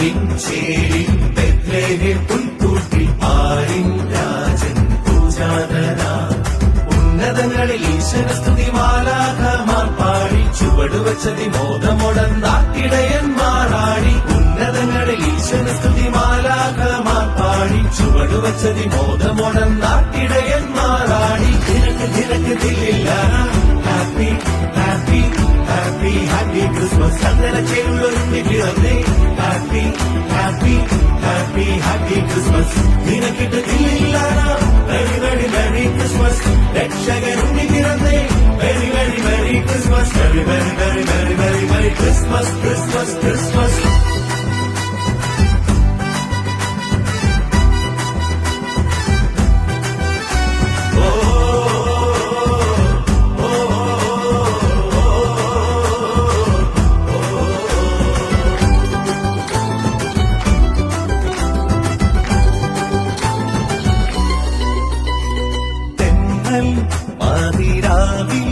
പാലിൻ ചേരിൻ ബെത്ലഹേം പുൽക്കൂട്ടിൽ ആരിൻ രാജൻ പൂജാതന ഉന്നതങ്ങളിൽ ഈശ്വരസ്തുതി മാലാഖമാർ പാടി ചുവടുവച്ച വിമോദമുടന്നാട്ടിടയന്മാരാടി ഉന്നതങ്ങളിൽ ഈശ്വരസ്തുതി മാലാഖമാർ പാടി ചുവടുവച്ച വിമോദമുടന്നാട്ടിടയന്മാരാടി തിരക്ക് തിരക്ക് ദില്ലില്ല happy happy happy happy Christmas ചന്ദന ചേരുള്ളൊരുങ്ങി പിറന്നേ happy happy happy happy Christmas നിനക്കിട്ട് ദില്ലില്ല വെരി വെരി വെരി ക്രിസ്മസ് രക്ഷകരുണ്ണി പിറന്നേ very very very Christmas very very very very very very Christmas Christmas Christmas മാതിരാവിൽ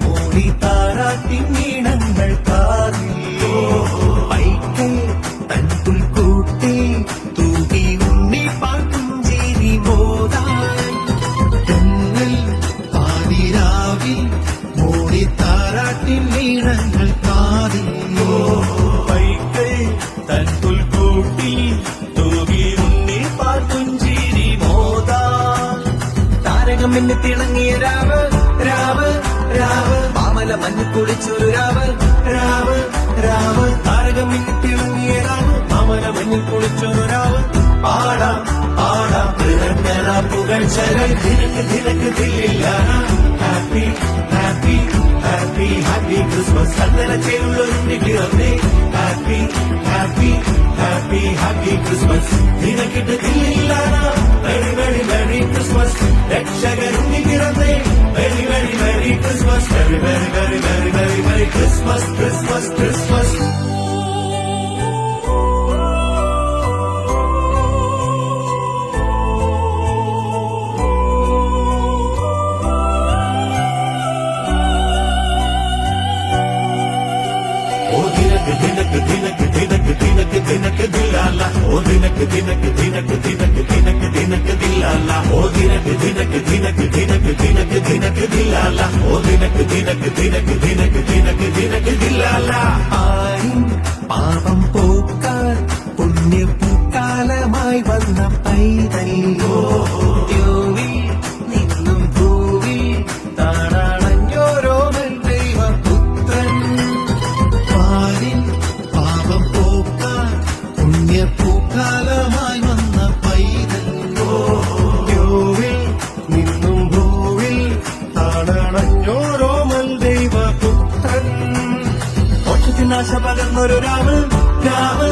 മൂടി താരാട്ടിൻ ഈണങ്ങൾ കാതിൽ പൈക്കൽ തൻ പുൽക്കൂട്ടി തൂകി ഉണ്ണി പാട്ടുംചേരി മോതായി തെന്നൽ മാതിരാവിൽ മൂടി താരാട്ടിൻ ഈണങ്ങൾ കാതിൽ പൈക്കൽ തൻ പുൽക്കൂട്ടി തൂകി ഉണ്ണി പാട്ടുംചേരി മോതായി താരകമെന്ന് തിളങ്ങിയ രാവ് രാവ് രാവ് മാമല മഞ്ഞ് കുളിച്ചൊരു രാവ് രാവ് രാവ് താരകമെന്ന് തിളങ്ങിയ രാവ് മാമല മഞ്ഞിൽ കുളിച്ചൊരു രാവ് പാടാം പാടാം തിരഞ്ഞ പുകഴ്ചകൾ ദിനക്ക് ദിനക്ക് ദില്ലില്ല happy happy happy happy Christmas ചന്ദന ചേരുള്ളൊരുങ്ങി പിറന്നേ happy happy happy happy Christmas നിനക്കിട്ട് ദില്ലില്ല വെരി വെരി വെരി ക്രിസ്മസ് രക്ഷകരുണ്ണി പിറന്നേ very very very Christmas very very very very very very Christmas Christmas Christmas ദിനക്ക് ദിനക്ക് ദിനക്ക് ദിനക്ക് ദിനക്ക് ദില്ലാല ഓ ദിനക്ക് ദിനക്ക് ദിനക്ക് ദിനക്ക് ദിനക്ക് ദിനക്ക് ദില്ലാല ഓ ദിനക്ക് ദിനക്ക് ദിനക്ക് ദിനക്ക് ദിനക്ക് ദിനക്ക് ദില്ലാല ഓ ദിനക്ക് ദിനക്ക് ദിനക്ക് ദിനക്ക് ദിനക്ക് ദിനക്ക് ദില്ലാല ആയിൻ പാപം പോക്കാൻ പുണ്യപൂക്കാലമായി വന്ന പൈതല്ലോ യോവിൽ നിന്നും ഭൂവിൽ താണാണഞ്ഞോരോ ദൈവപുത്രൻ പാപം പോക്കാൻ പുണ്യപൂക്കാലമായി വന്ന പൈതല്ലോ യോവിൽ നിന്നും ഭൂവിൽ താണാണഞ്ഞോരോ ദൈവപുത്രൻ മോക്ഷത്തിനാശ പകർന്നൊരു രാവ് രാവ്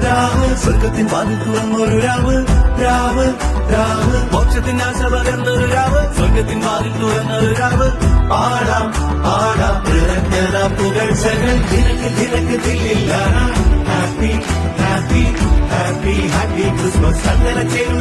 രാവ് സ്വർഗത്തിൻ വാതിൽ തുറന്നൊരു രാവ് രാവ് രാവ് മോക്ഷത്തിനാശ പകർന്നൊരു രാവ് സ്വർഗത്തിൻ വാതിൽ തുറന്നൊരു രാവ് പാടാം പാടാം നിറഞ്ഞ പുകഴ്ചകൾ ദിനക്ക് ദിനക്ക് ദില്ലില്ല happy happy happy happy Christmas ചന്ദന ചേരു